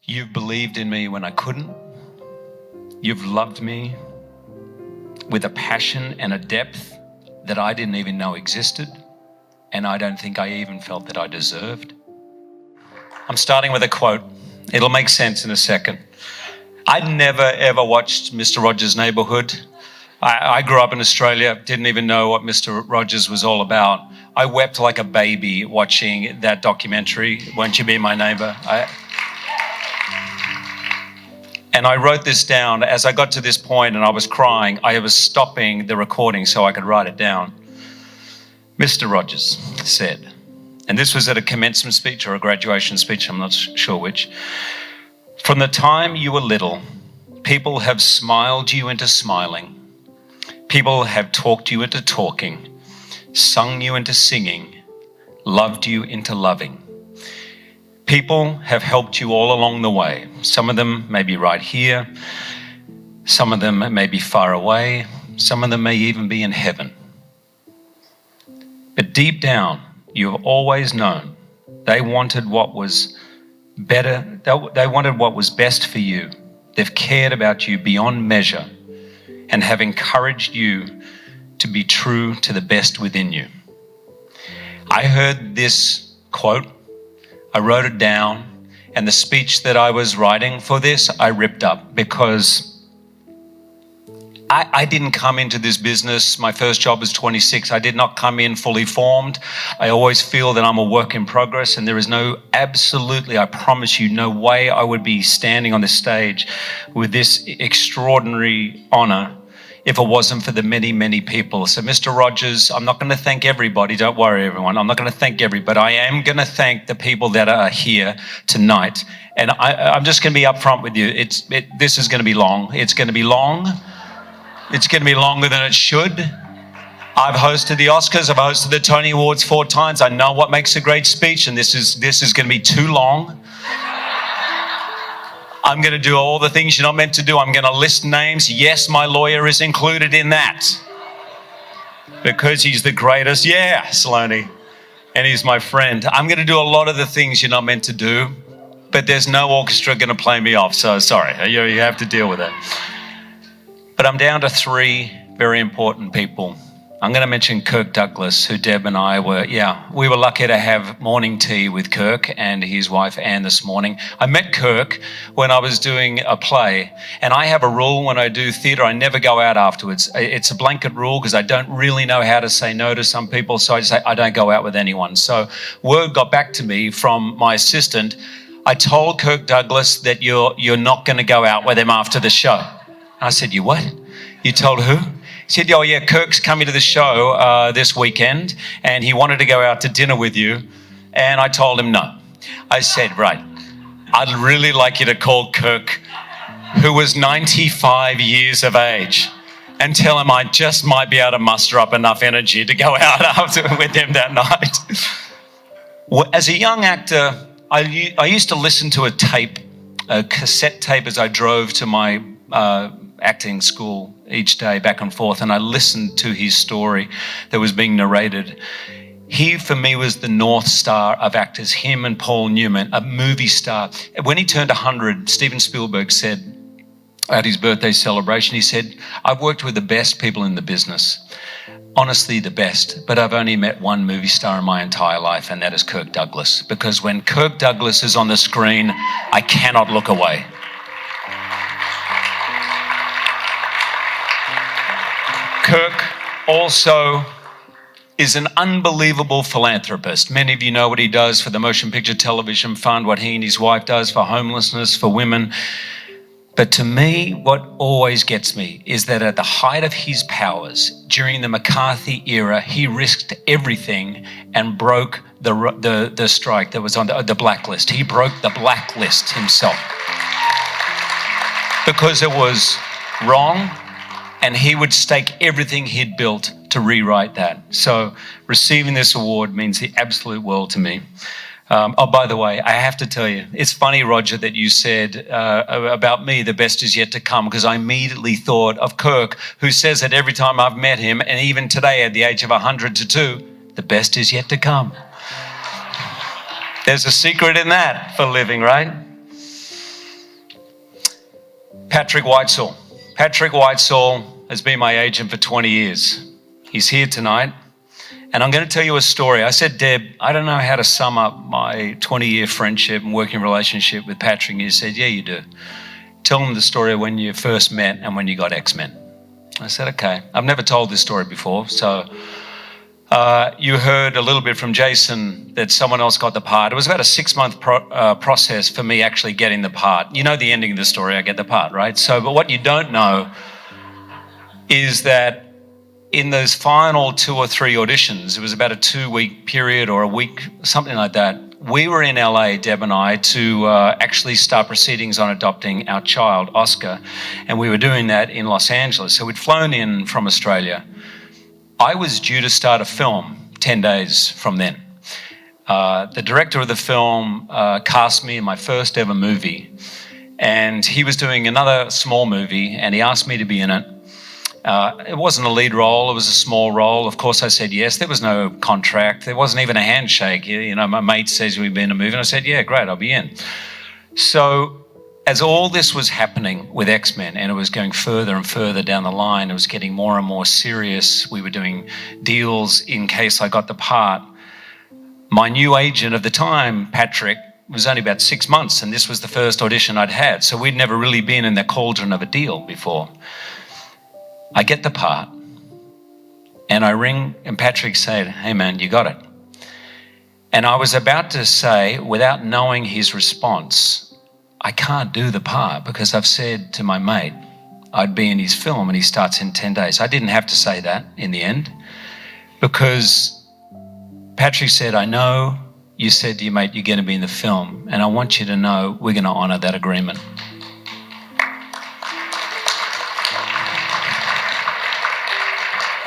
You've believed in me when I couldn't. You've loved me with a passion and a depth that I didn't even know existed, and I don't think I even felt that I deserved. I'm starting with a quote. It'll make sense in a second. I'd never, ever watched Mr. Rogers' Neighbourhood. I grew up in Australia, didn't even know what Mr. Rogers was all about. I wept like a baby watching that documentary, Won't You Be My Neighbour? And I wrote this down. As I got to this point and I was crying, I was stopping the recording so I could write it down. Mr. Rogers said, and this was at a commencement speech or a graduation speech, I'm not sure which, "From the time you were little, people have smiled you into smiling. People have talked you into talking, sung you into singing, loved you into loving. People have helped you all along the way. Some of them may be right here. Some of them may be far away. Some of them may even be in heaven. But deep down, you have always known they wanted what was better. They wanted what was best for you. They've cared about you beyond measure and have encouraged you to be true to the best within you." I heard this quote, I wrote it down, and the speech that I was writing for this, I ripped up because I didn't come into this business. My first job was 26. I did not come in fully formed. I always feel that I'm a work in progress, and there is absolutely, I promise you, no way I would be standing on this stage with this extraordinary honor if it wasn't for the many, many people. So Mr. Rogers, I'm not going to thank everybody. Don't worry, everyone. I'm not going to thank everybody, but I am going to thank the people that are here tonight. And I'm just going to be upfront with you. This is going to be long. It's going to be long. It's going to be longer than it should. I've hosted the Oscars. I've hosted the Tony Awards 4 times. I know what makes a great speech, and this is going to be too long. I'm going to do all the things you're not meant to do. I'm going to list names. Yes, my lawyer is included in that because he's the greatest. Yeah, Saloni. And he's my friend. I'm going to do a lot of the things you're not meant to do, but there's no orchestra going to play me off. So sorry, you have to deal with it. But I'm down to 3 very important people. I'm going to mention Kirk Douglas, who Deb and I we were lucky to have morning tea with Kirk and his wife Anne this morning. I met Kirk when I was doing a play, and I have a rule when I do theatre, I never go out afterwards. It's a blanket rule because I don't really know how to say no to some people, so I just say I don't go out with anyone. So word got back to me from my assistant. I told Kirk Douglas that you're not going to go out with him after the show. I said, "You what? You told who?" He said, "Oh yeah, Kirk's coming to the show this weekend and he wanted to go out to dinner with you." And I told him no. I said, "Right, I'd really like you to call Kirk, who was 95 years of age, and tell him I just might be able to muster up enough energy to go out with him that night." As a young actor, I used to listen to a cassette tape as I drove to my acting school each day back and forth, and I listened to his story that was being narrated. He, for me, was the North Star of actors, him and Paul Newman, a movie star. When he turned 100, Steven Spielberg said at his birthday celebration, he said, "I've worked with the best people in the business, honestly the best, but I've only met one movie star in my entire life, and that is Kirk Douglas, because when Kirk Douglas is on the screen, I cannot look away." Kirk also is an unbelievable philanthropist. Many of you know what he does for the Motion Picture Television Fund, what he and his wife does for homelessness, for women. But to me, what always gets me is that at the height of his powers, during the McCarthy era, he risked everything and broke the strike that was on the blacklist. He broke the blacklist himself because it was wrong, and he would stake everything he'd built to rewrite that. So receiving this award means the absolute world to me. By the way, I have to tell you, it's funny, Roger, that you said about me, the best is yet to come, because I immediately thought of Kirk, who says it every time I've met him, and even today at the age of 102, the best is yet to come. There's a secret in that for living, right? Patrick Whitesell. Patrick Whitesell has been my agent for 20 years. He's here tonight. And I'm going to tell you a story. I said, Deb, I don't know how to sum up my 20-year friendship and working relationship with Patrick. And you said, yeah, you do. Tell them the story of when you first met and when you got X-Men. I said, okay. I've never told this story before. So you heard a little bit from Jason that someone else got the part. It was about a 6-month process for me actually getting the part. You know the ending of the story, I get the part, right? So, but what you don't know is that in those final 2 or 3 auditions, it was about a 2-week period or a week, something like that. We were in LA, Deb and I, to actually start proceedings on adopting our child, Oscar. And we were doing that in Los Angeles. So we'd flown in from Australia. I was due to start a film 10 days from then. The director of the film cast me in my first ever movie. And he was doing another small movie and he asked me to be in it. It wasn't a lead role, it was a small role. Of course I said yes. There was no contract. There wasn't even a handshake. You know, my mate says we'd be in a movie and I said, yeah, great, I'll be in. So as all this was happening with X-Men and it was going further and further down the line, it was getting more and more serious. We were doing deals in case I got the part. My new agent of the time, Patrick, was only about 6 months and this was the first audition I'd had. So we'd never really been in the cauldron of a deal before. I get the part and I ring and Patrick said, hey man, you got it. And I was about to say, without knowing his response, I can't do the part because I've said to my mate, I'd be in his film and he starts in 10 days. I didn't have to say that in the end because Patrick said, I know you said to your mate, you're going to be in the film and I want you to know we're going to honor that agreement.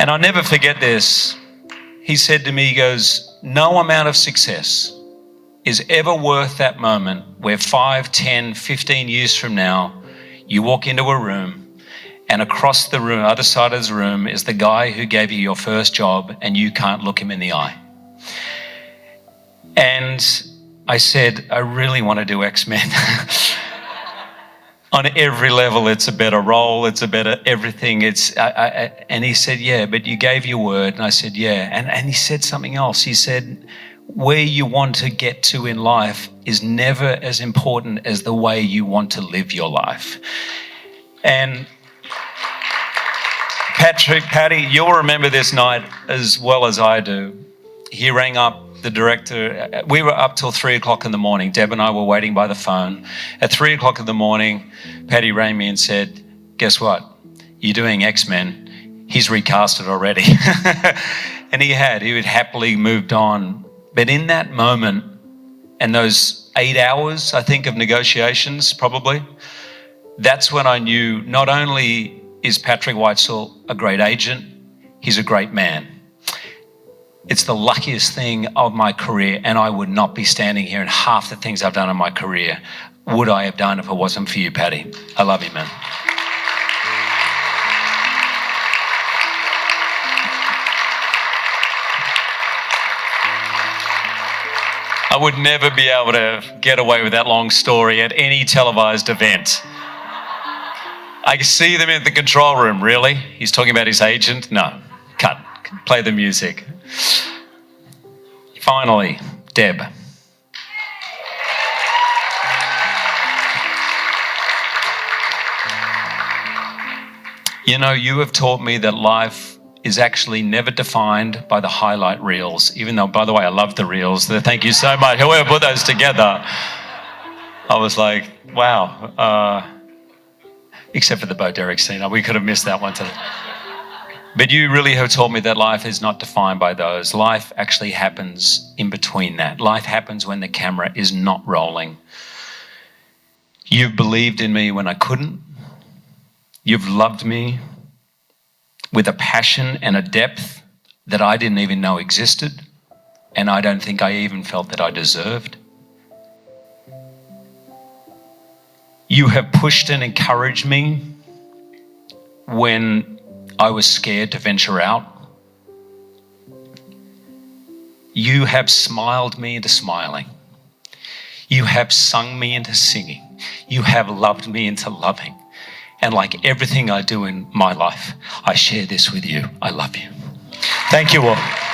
And I'll never forget this. He said to me, he goes, no amount of success is ever worth that moment where 5, 10, 15 years from now, you walk into a room and across the room, other side of the room is the guy who gave you your first job and you can't look him in the eye. And I said, I really want to do X-Men. On every level, it's a better role, it's a better everything. And he said, yeah, but you gave your word. And I said, yeah. And he said something else. He said, where you want to get to in life is never as important as the way you want to live your life. And Patty, you'll remember this night as well as I do. He rang up the director. We were up till 3 o'clock in the morning. Deb and I were waiting by the phone. At 3 o'clock in the morning, Patty rang me and said, guess what? You're doing X-Men. He's recast it already. And he had happily moved on. But in that moment, and those 8 hours, I think, of negotiations, probably, that's when I knew not only is Patrick Whitesell a great agent, he's a great man. It's the luckiest thing of my career, and I would not be standing here and half the things I've done in my career would I have done if it wasn't for you, Patty. I love you, man. I would never be able to get away with that long story at any televised event. I see them in the control room. Really? He's talking about his agent? No. Cut. Play the music. Finally, Deb. You know, you have taught me that life is actually never defined by the highlight reels, even though, by the way, I love the reels. Thank you so much. Whoever put those together, I was like, wow. Except for the Bo Derek scene. We could have missed that one today. But you really have taught me that life is not defined by those. Life actually happens in between that. Life happens when the camera is not rolling. You've believed in me when I couldn't. You've loved me with a passion and a depth that I didn't even know existed, and I don't think I even felt that I deserved. You have pushed and encouraged me when I was scared to venture out. You have smiled me into smiling. You have sung me into singing. You have loved me into loving. And like everything I do in my life, I share this with you. I love you. Thank you all.